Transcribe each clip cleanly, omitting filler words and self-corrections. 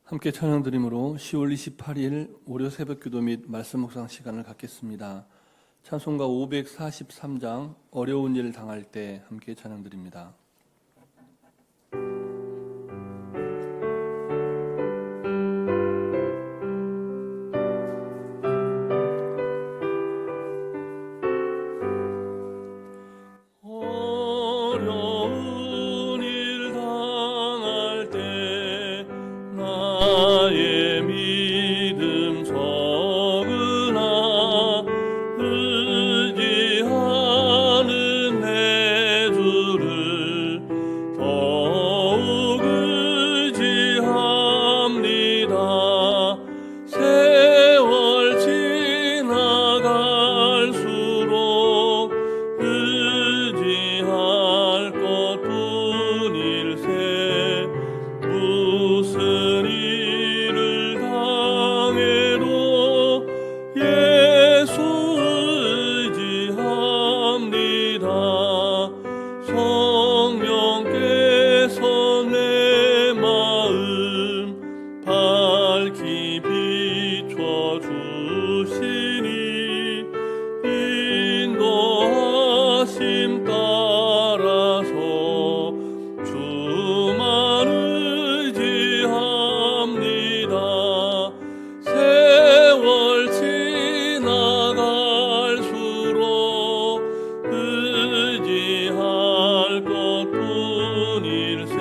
함께 찬양드림으로 10월 28일 월요 새벽기도 및 말씀 묵상 시간을 갖겠습니다. 찬송가 543장 어려운 일 당할 때 함께 찬양드립니다. 어려운 일 당할 때 나의 믿음 적으나 의지하는 내 주를 더욱 의지합니다. 세월 지나갈수록 의지할 것뿐일세. 무슨 일을 당해도 예수 의지합니다. 성령께서 내 마음 밝히 비춰주시니 인도하심 따라서 주만 의지합니다. 세월 지나갈수록 의지할 것뿐일세.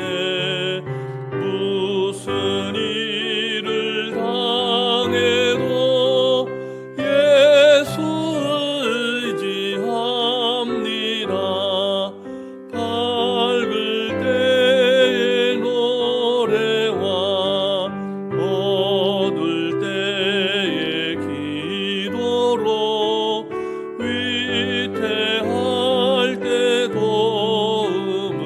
무슨 일을 당해도 예수 의지합니다. 밝을 때의 노래와 어두울 때의 기도로 위태할 때 도움을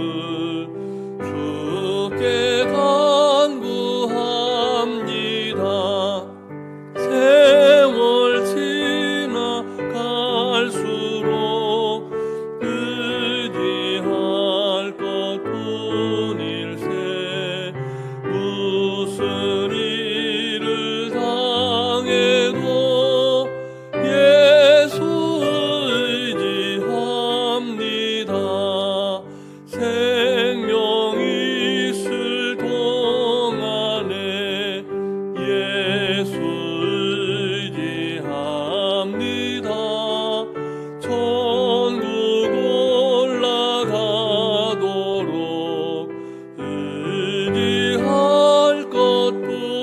주께 간구합니다. 세월 지나갈수록 의지할 것뿐일세. 무슨 일을 당해도 예수 의지합니다. 생명 있을 동안에 예수 의지합니다. 천국 올라가도록 의지할 것뿐일세.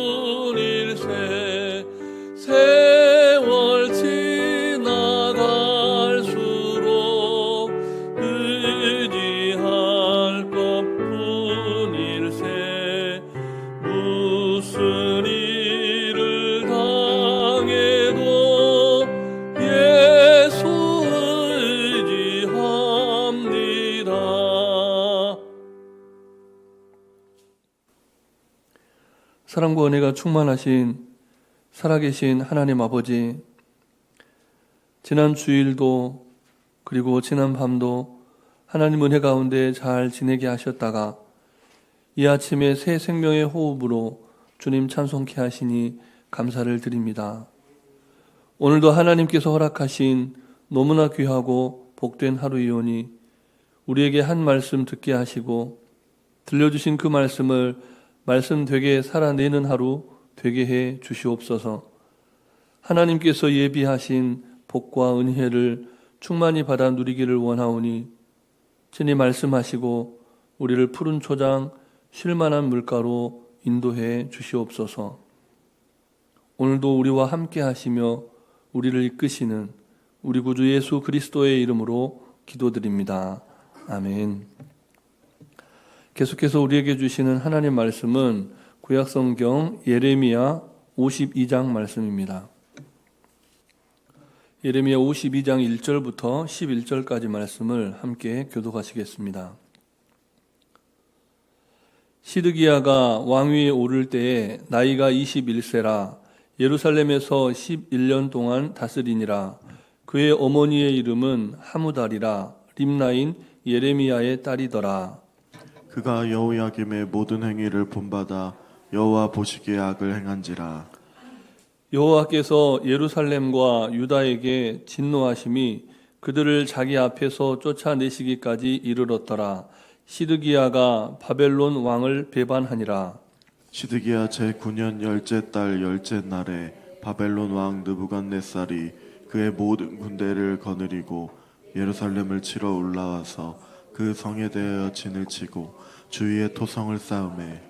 세월 지나갈수록 의지할 것뿐일세. 무슨 일을 당해도 예수 의지합니다. 사랑과 은혜가 충만하신 살아계신 하나님 아버지, 지난 주일도 그리고 지난 밤도 하나님 은혜 가운데 잘 지내게 하셨다가 이 아침에 새 생명의 호흡으로 주님 찬송케 하시니 감사를 드립니다. 오늘도 하나님께서 허락하신 너무나 귀하고 복된 하루이오니 우리에게 한 말씀 듣게 하시고 들려주신 그 말씀을 말씀 되게 살아내는 하루 되게 해 주시옵소서. 하나님께서 예비하신 복과 은혜를 충만히 받아 누리기를 원하오니 친히 말씀하시고 우리를 푸른 초장 쉴만한 물가로 인도해 주시옵소서. 오늘도 우리와 함께 하시며 우리를 이끄시는 우리 구주 예수 그리스도의 이름으로 기도드립니다. 아멘. 계속해서 우리에게 주시는 하나님 말씀은 구약성경 예레미야 52장 말씀입니다. 예레미야 52장 1절부터 11절까지 말씀을 함께 교독하시겠습니다. 시드기야가 왕위에 오를 때에 나이가 21세라 예루살렘에서 11년 동안 다스리니라. 그의 어머니의 이름은 하무달이라 림나인 예레미야의 딸이더라. 그가 여호야김의 모든 행위를 본받아 여호와 보시기에 악을 행한지라. 여호와께서 예루살렘과 유다에게 진노하심이 그들을 자기 앞에서 쫓아내시기까지 이르렀더라. 시드기야가 바벨론 왕을 배반하니라. 시드기야 제9년 열째 달 열째 날에 바벨론 왕 느부갓네살이 그의 모든 군대를 거느리고 예루살렘을 치러 올라와서 그 성에 대하여 진을 치고 주위에 토성을 쌓음에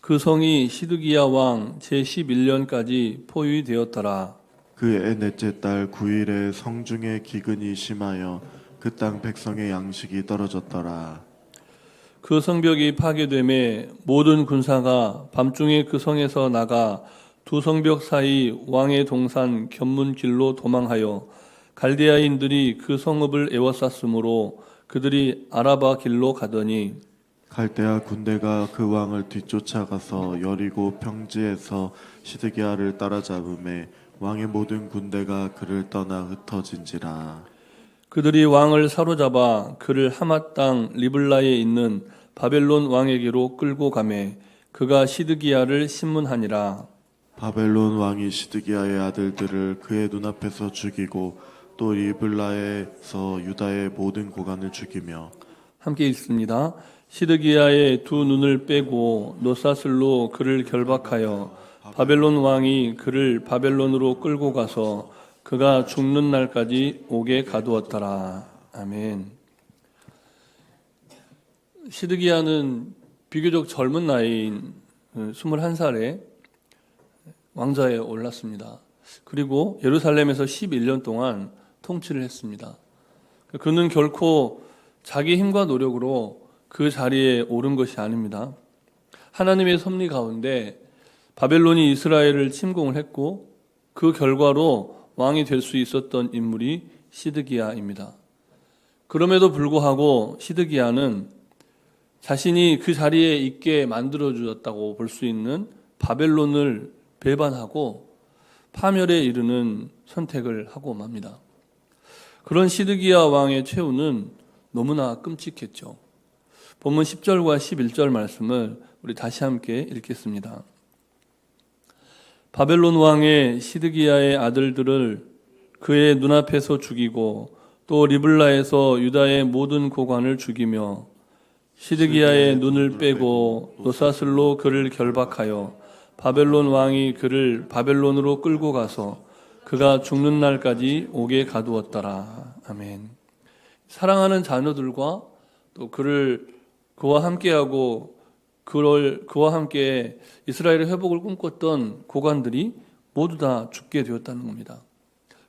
그 성이 시드기야 왕 제11년까지 포위되었더라. 그의 넷째 달 9일에 성중에 기근이 심하여 그 땅 백성의 양식이 떨어졌더라. 그 성벽이 파괴됨에 모든 군사가 밤중에 그 성에서 나가 두 성벽 사이 왕의 동산 견문길로 도망하여 갈대아인들이 그 성읍을 에워쌌으므로 그들이 아라바 길로 가더니 갈대아 군대가 그 왕을 뒤쫓아가서 여리고 평지에서 시드기야를 따라잡음에 왕의 모든 군대가 그를 떠나 흩어진지라. 그들이 왕을 사로잡아 그를 하맛 땅 리블라에 있는 바벨론 왕에게로 끌고 가매 그가 시드기야를 신문하니라. 바벨론 왕이 시드기야의 아들들을 그의 눈앞에서 죽이고 또 리블라에서 유다의 모든 고관을 죽이며 함께 읽습니다. 시드기야의 두 눈을 빼고 노사슬로 그를 결박하여 바벨론 왕이 그를 바벨론으로 끌고 가서 그가 죽는 날까지 옥에 가두었더라. 아멘. 시드기야는 비교적 젊은 나이인 21살에 왕좌에 올랐습니다. 그리고 예루살렘에서 11년 동안 통치를 했습니다. 그는 결코 자기 힘과 노력으로 그 자리에 오른 것이 아닙니다. 하나님의 섭리 가운데 바벨론이 이스라엘을 침공을 했고 그 결과로 왕이 될 수 있었던 인물이 시드기야입니다. 그럼에도 불구하고 시드기야는 자신이 그 자리에 있게 만들어주었다고 볼 수 있는 바벨론을 배반하고 파멸에 이르는 선택을 하고 맙니다. 그런 시드기야 왕의 최후는 너무나 끔찍했죠. 본문 10절과 11절 말씀을 우리 다시 함께 읽겠습니다. 바벨론 왕의 시드기야의 아들들을 그의 눈앞에서 죽이고 또 리블라에서 유다의 모든 고관을 죽이며 시드기야의 눈을 빼고 노사슬로 그를 결박하여 바벨론 왕이 그를 바벨론으로 끌고 가서 그가 죽는 날까지 옥에 가두었더라. 아멘. 사랑하는 자녀들과 또 그와 함께하고 그와 함께 이스라엘의 회복을 꿈꿨던 고관들이 모두 다 죽게 되었다는 겁니다.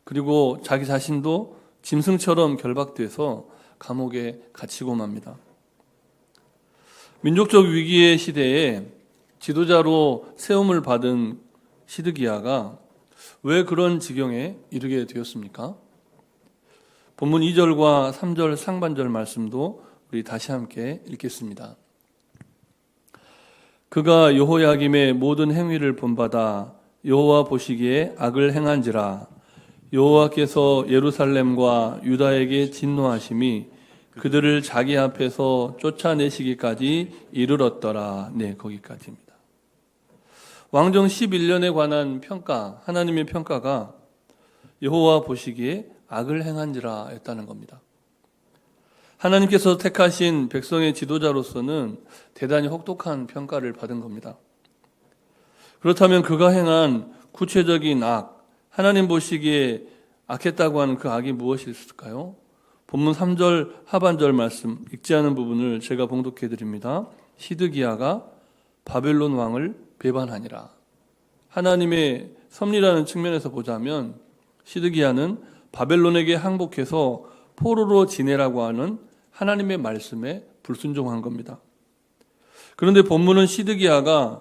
그리고 자기 자신도 짐승처럼 결박돼서 감옥에 갇히고 맙니다. 민족적 위기의 시대에 지도자로 세움을 받은 시드기야가 왜 그런 지경에 이르게 되었습니까? 본문 2절과 3절 상반절 말씀도 우리 다시 함께 읽겠습니다. 그가 여호야김의 모든 행위를 본받아 여호와 보시기에 악을 행한지라. 여호와께서 예루살렘과 유다에게 진노하심이 그들을 자기 앞에서 쫓아내시기까지 이르렀더라. 네, 거기까지입니다. 왕정 11년에 관한 평가, 하나님의 평가가 여호와 보시기에 악을 행한지라 했다는 겁니다. 하나님께서 택하신 백성의 지도자로서는 대단히 혹독한 평가를 받은 겁니다. 그렇다면 그가 행한 구체적인 악, 하나님 보시기에 악했다고 하는 그 악이 무엇일까요? 본문 3절 하반절 말씀 읽지 않은 부분을 제가 봉독해 드립니다. 시드기야가 바벨론 왕을 배반하니라. 하나님의 섭리라는 측면에서 보자면 시드기야는 바벨론에게 항복해서 포로로 지내라고 하는 하나님의 말씀에 불순종한 겁니다. 그런데 본문은 시드기야가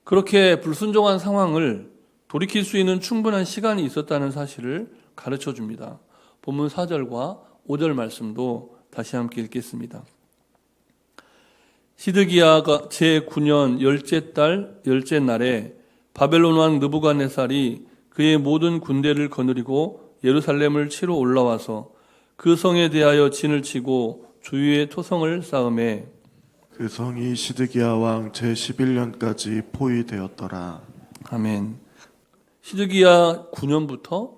그렇게 불순종한 상황을 돌이킬 수 있는 충분한 시간이 있었다는 사실을 가르쳐 줍니다. 본문 4절과 5절 말씀도 다시 함께 읽겠습니다. 시드기야가 제9년 열째 달 열째 날에 바벨론 왕 느부갓네살이 그의 모든 군대를 거느리고 예루살렘을 치러 올라와서 그 성에 대하여 진을 치고 주위에 토성을 쌓음에 그 성이 시드기야 왕 제11년까지 포위되었더라. 아멘. 시드기야 9년부터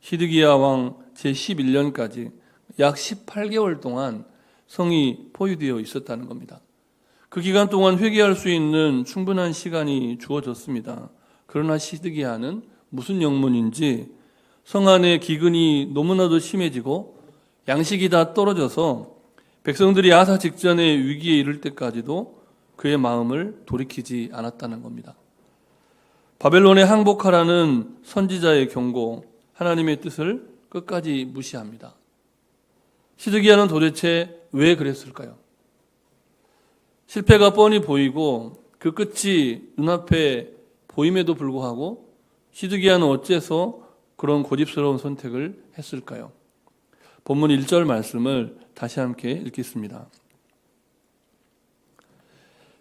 시드기야 왕 제11년까지 약 18개월 동안 성이 포위되어 있었다는 겁니다. 그 기간 동안 회개할 수 있는 충분한 시간이 주어졌습니다. 그러나 시드기야는 무슨 영문인지 성 안에 기근이 너무나도 심해지고 양식이 다 떨어져서 백성들이 아사 직전의 위기에 이를 때까지도 그의 마음을 돌이키지 않았다는 겁니다. 바벨론에 항복하라는 선지자의 경고, 하나님의 뜻을 끝까지 무시합니다. 시드기야는 도대체 왜 그랬을까요? 실패가 뻔히 보이고 그 끝이 눈앞에 보임에도 불구하고 시드기야는 어째서 그런 고집스러운 선택을 했을까요? 본문 1절 말씀을 다시 함께 읽겠습니다.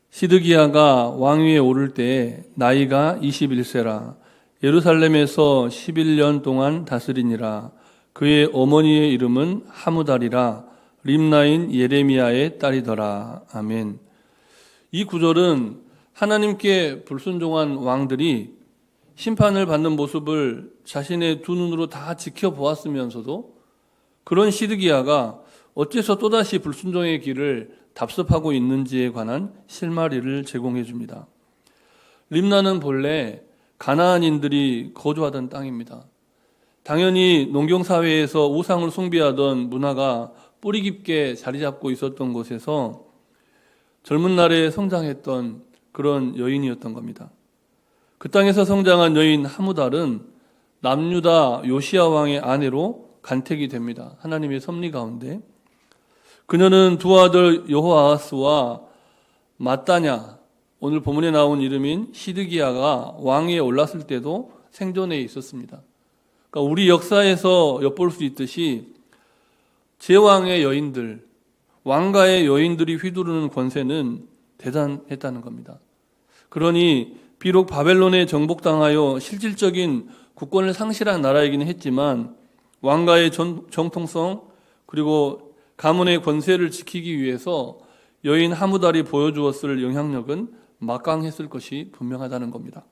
시드기야가 왕위에 오를 때 나이가 21세라 예루살렘에서 11년 동안 다스리니라. 그의 어머니의 이름은 하무달이라 림나인 예레미야의 딸이더라. 아멘. 이 구절은 하나님께 불순종한 왕들이 심판을 받는 모습을 자신의 두 눈으로 다 지켜보았으면서도 그런 시드기야가 어째서 또다시 불순종의 길을 답습하고 있는지에 관한 실마리를 제공해 줍니다. 림나는 본래 가나안인들이 거주하던 땅입니다. 당연히 농경사회에서 우상을 숭배하던 문화가 뿌리 깊게 자리 잡고 있었던 곳에서 젊은 날에 성장했던 그런 여인이었던 겁니다. 그 땅에서 성장한 여인 하무달은 남유다 요시야 왕의 아내로 간택이 됩니다. 하나님의 섭리 가운데. 그녀는 두 아들 여호아하스와 마따냐, 오늘 본문에 나온 이름인 시드기야가 왕위에 올랐을 때도 생존해 있었습니다. 그러니까 우리 역사에서 엿볼 수 있듯이 제왕의 여인들, 왕가의 여인들이 휘두르는 권세는 대단했다는 겁니다. 그러니 비록 바벨론에 정복당하여 실질적인 국권을 상실한 나라이기는 했지만 왕가의 정통성 그리고 가문의 권세를 지키기 위해서 여인 하무달이 보여주었을 영향력은 막강했을 것이 분명하다는 겁니다.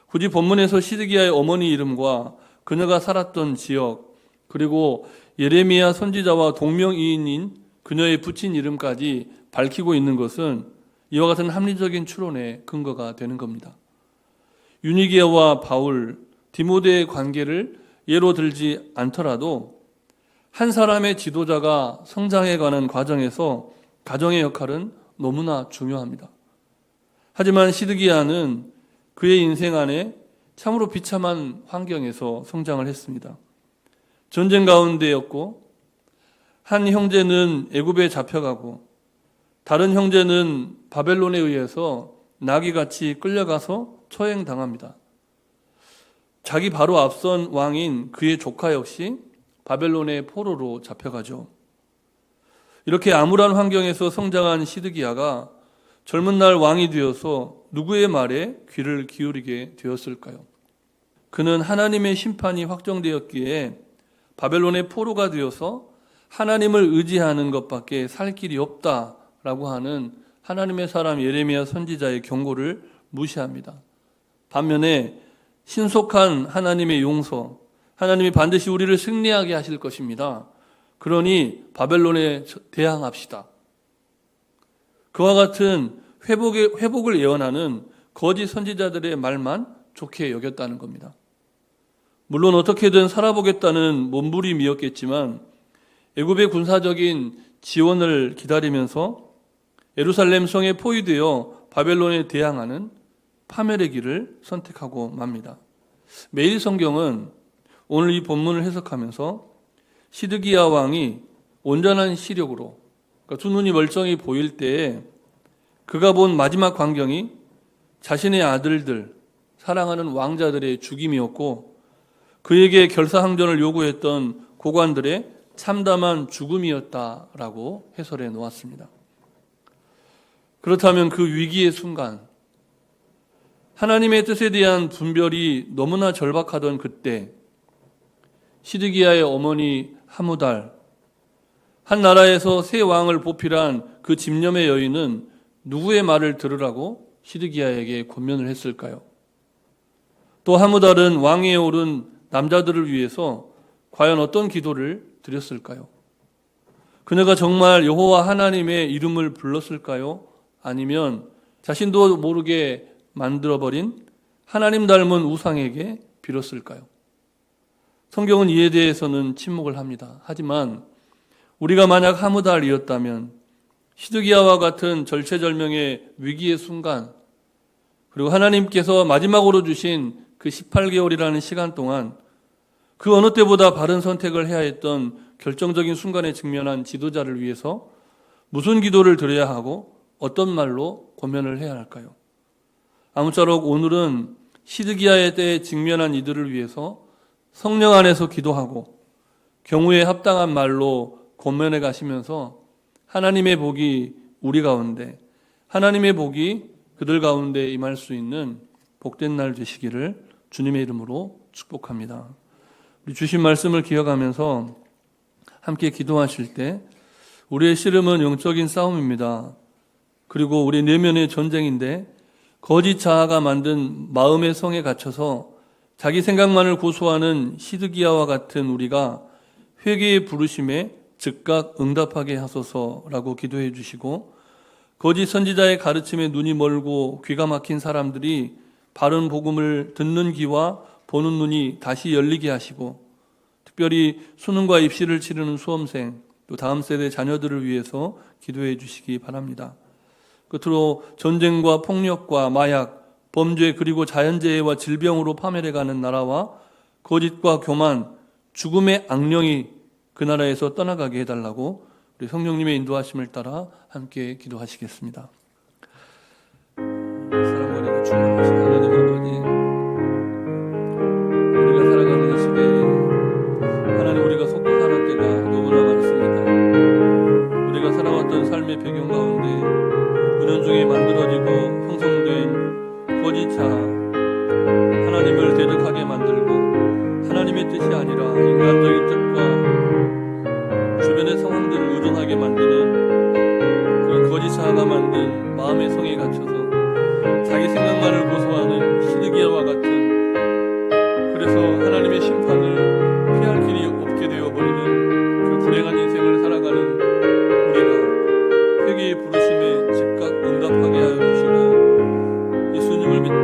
굳이 본문에서 시드기야의 어머니 이름과 그녀가 살았던 지역 그리고 예레미야 선지자와 동명이인인 그녀의 부친 이름까지 밝히고 있는 것은 이와 같은 합리적인 추론의 근거가 되는 겁니다. 유니기아와 바울, 디모데의 관계를 예로 들지 않더라도 한 사람의 지도자가 성장해가는 과정에서 가정의 역할은 너무나 중요합니다. 하지만 시드기야는 그의 인생 안에 참으로 비참한 환경에서 성장을 했습니다. 전쟁 가운데였고 한 형제는 애굽에 잡혀가고 다른 형제는 바벨론에 의해서 나귀같이 끌려가서 처형당합니다. 자기 바로 앞선 왕인 그의 조카 역시 바벨론의 포로로 잡혀가죠. 이렇게 암울한 환경에서 성장한 시드기야가 젊은 날 왕이 되어서 누구의 말에 귀를 기울이게 되었을까요? 그는 하나님의 심판이 확정되었기에 바벨론의 포로가 되어서 하나님을 의지하는 것밖에 살 길이 없다라고 하는 하나님의 사람 예레미야 선지자의 경고를 무시합니다. 반면에 신속한 하나님의 용서, 하나님이 반드시 우리를 승리하게 하실 것입니다. 그러니 바벨론에 대항합시다. 그와 같은 회복을 예언하는 거짓 선지자들의 말만 좋게 여겼다는 겁니다. 물론 어떻게든 살아보겠다는 몸부림이었겠지만 애굽의 군사적인 지원을 기다리면서 예루살렘 성에 포위되어 바벨론에 대항하는 파멸의 길을 선택하고 맙니다. 매일 성경은 오늘 이 본문을 해석하면서 시드기야 왕이 온전한 시력으로, 그러니까 두 눈이 멀쩡히 보일 때에 그가 본 마지막 광경이 자신의 아들들, 사랑하는 왕자들의 죽임이었고 그에게 결사항전을 요구했던 고관들의 참담한 죽음이었다라고 해설해 놓았습니다. 그렇다면 그 위기의 순간 하나님의 뜻에 대한 분별이 너무나 절박하던 그때 시드기야의 어머니 한 나라에서 새 왕을 보필한 그 집념의 여인은 누구의 말을 들으라고 시드기야에게 권면을 했을까요? 또 하무달은 왕위에 오른 남자들을 위해서 과연 어떤 기도를 드렸을까요? 그녀가 정말 여호와 하나님의 이름을 불렀을까요? 아니면 자신도 모르게 만들어버린 하나님 닮은 우상에게 빌었을까요? 성경은 이에 대해서는 침묵을 합니다. 하지만 우리가 만약 하무달이었다면 시드기야와 같은 절체절명의 위기의 순간, 그리고 하나님께서 마지막으로 주신 그 18개월이라는 시간 동안 그 어느 때보다 바른 선택을 해야 했던 결정적인 순간에 직면한 지도자를 위해서 무슨 기도를 드려야 하고 어떤 말로 권면을 해야 할까요? 아무쪼록 오늘은 시드기야의 때에 직면한 이들을 위해서 성령 안에서 기도하고 경우에 합당한 말로 권면해 가시면서 하나님의 복이 우리 가운데, 하나님의 복이 그들 가운데 임할 수 있는 복된 날 되시기를 주님의 이름으로 축복합니다. 우리 주신 말씀을 기억하면서 함께 기도하실 때 우리의 씨름은 영적인 싸움입니다. 그리고 우리 내면의 전쟁인데 거짓 자아가 만든 마음의 성에 갇혀서 자기 생각만을 고수하는 시드기야와 같은 우리가 회개의 부르심에 즉각 응답하게 하소서라고 기도해 주시고, 거짓 선지자의 가르침에 눈이 멀고 귀가 막힌 사람들이 바른 복음을 듣는 귀와 보는 눈이 다시 열리게 하시고, 특별히 수능과 입시를 치르는 수험생, 또 다음 세대 자녀들을 위해서 기도해 주시기 바랍니다. 끝으로 전쟁과 폭력과 마약, 범죄 그리고 자연재해와 질병으로 파멸해가는 나라와 거짓과 교만, 죽음의 악령이 그 나라에서 떠나가게 해달라고 우리 성령님의 인도하심을 따라 함께 기도하시겠습니다. 사랑과 충만하신 하나님 아버지, 우리가 살아가는 이 시대에 하나님, 우리가 속고 사는 때가 너무나 많습니다. 우리가 살아왔던 삶의 배경 가운데 은연중에 만들어지고 형성된 거짓 자아, 하나님을 대적하게 만들고 하나님의 뜻이 아니라 인간적인 뜻과 주변의 상황들을 의존하게 만드는 그런 거짓 자아가 만든 마음의 성에 갇혀서 자기 생각만을 고수하는 시드기야와 같은, 그래서 하나님의 심판을 피할 길이 없게 되어버리는 그 불행한 인생을 살아가는 우리가 회개의 부르심에 즉각 응답하게 하여 주시고 예수님을 믿고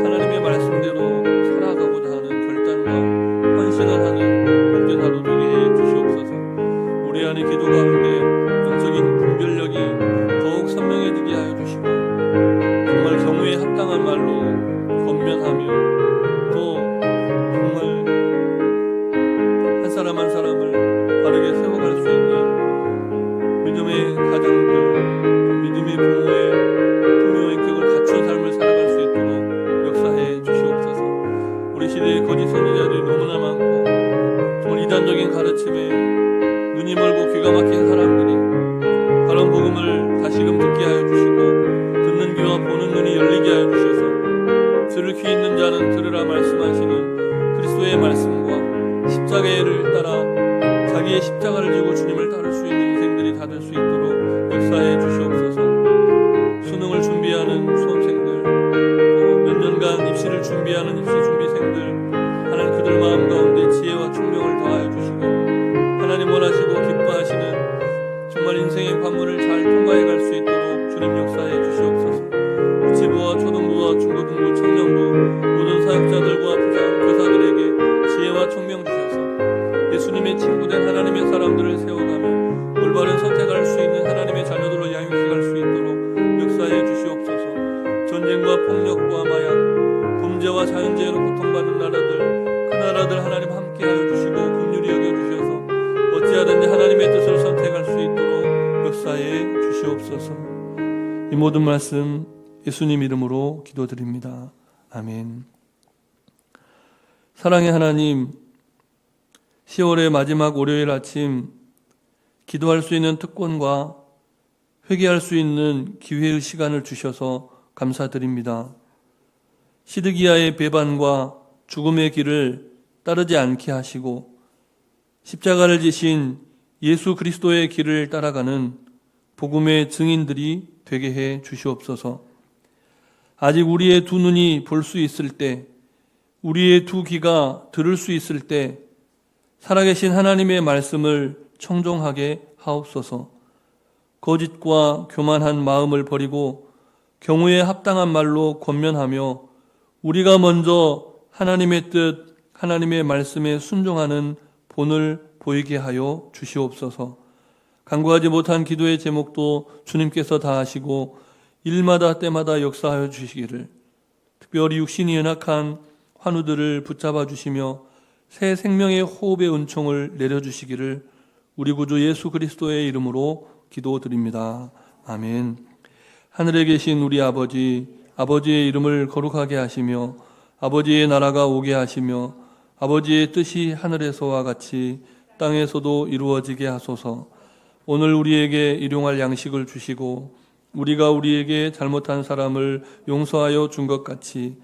하나님의 말씀대로 살아가고자 하는 결단과 헌신을 하는 복된 하루 되게 해 주시옵소서. 우리 안에 기도 가운데 영적인 분별력이 더욱 선명해지게 하여 주시고 정말 경우에 합당한 말로 권면하며 또 정말 한 사람 한 사람을 바르게 세워갈 수 있는 믿음의 가정들, 믿음의 부모의 풍요의 인격을 갖춘 삶을 살아갈 수 있도록 역사해 주시옵소서. 우리 시대의 거짓 선지자들이 너무나 많고 정말 이단적인 가르침에 눈이 멀고 귀가 막힌 사람들이 바른 복음을 다시금 듣게 하여 주시고 듣는 귀와 보는 눈이 열리게 하여 주셔서 들을 귀 있는 자는 들으라 말씀하시는 그리스도의 말씀과 십자가를 따라 자기의 십자가를 지고 주님을 따를 수 있는 인생들이 다 될 수 있도록 역사해 주시옵소서. 수능을 준비하는 수험생들, 또 몇 년간 입시를 준비하는 입시 준비생들, 하나님 그들 마음 가운데 지혜와 총명을 더하여 주시고 하나님 원하시고 기뻐하시는 정말 인생의 관문을 잘 통과해 갈 수 있도록 주님 역사해 주시옵소서. 유치부와 초등부와 중고등부, 청년부 모든 사역자들과 부장, 교사들에게 지혜와 총명 주셔서 예수님의 친구된 하나님의 사람들을 세워가며 올바른 선택할 수 있는 하나님의 자녀들로 양육해 갈 수 있도록 역사해 주시옵소서. 전쟁과 폭력과 마약, 범죄와 자연재해로 고통받는 나라들, 그 나라들 하나님 함께하여 주시고 긍휼히 여겨주셔서 어찌하든지 하나님의 뜻을 선택할 수 있도록 역사해 주시옵소서. 이 모든 말씀 예수님 이름으로 기도드립니다. 아멘. 사랑의 하나님, 10월의 마지막 월요일 아침 기도할 수 있는 특권과 회개할 수 있는 기회의 시간을 주셔서 감사드립니다. 시드기야의 배반과 죽음의 길을 따르지 않게 하시고 십자가를 지신 예수 그리스도의 길을 따라가는 복음의 증인들이 되게 해 주시옵소서. 아직 우리의 두 눈이 볼 수 있을 때, 우리의 두 귀가 들을 수 있을 때 살아계신 하나님의 말씀을 청종하게 하옵소서. 거짓과 교만한 마음을 버리고 경우에 합당한 말로 권면하며 우리가 먼저 하나님의 뜻, 하나님의 말씀에 순종하는 본을 보이게 하여 주시옵소서. 간구하지 못한 기도의 제목도 주님께서 다 하시고 일마다 때마다 역사하여 주시기를, 특별히 육신이 연약한 환우들을 붙잡아 주시며 새 생명의 호흡의 은총을 내려주시기를 우리 구주 예수 그리스도의 이름으로 기도드립니다. 아멘. 하늘에 계신 우리 아버지, 아버지의 이름을 거룩하게 하시며 아버지의 나라가 오게 하시며 아버지의 뜻이 하늘에서와 같이 땅에서도 이루어지게 하소서. 오늘 우리에게 일용할 양식을 주시고 우리가 우리에게 잘못한 사람을 용서하여 준 것 같이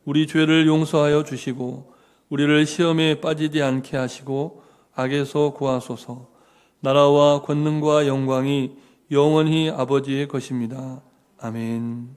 우리 죄를 용서하여 주시고 우리를 시험에 빠지지 않게 하시고 악에서 구하소서. 나라와 권능과 영광이 영원히 아버지의 것입니다. 아멘.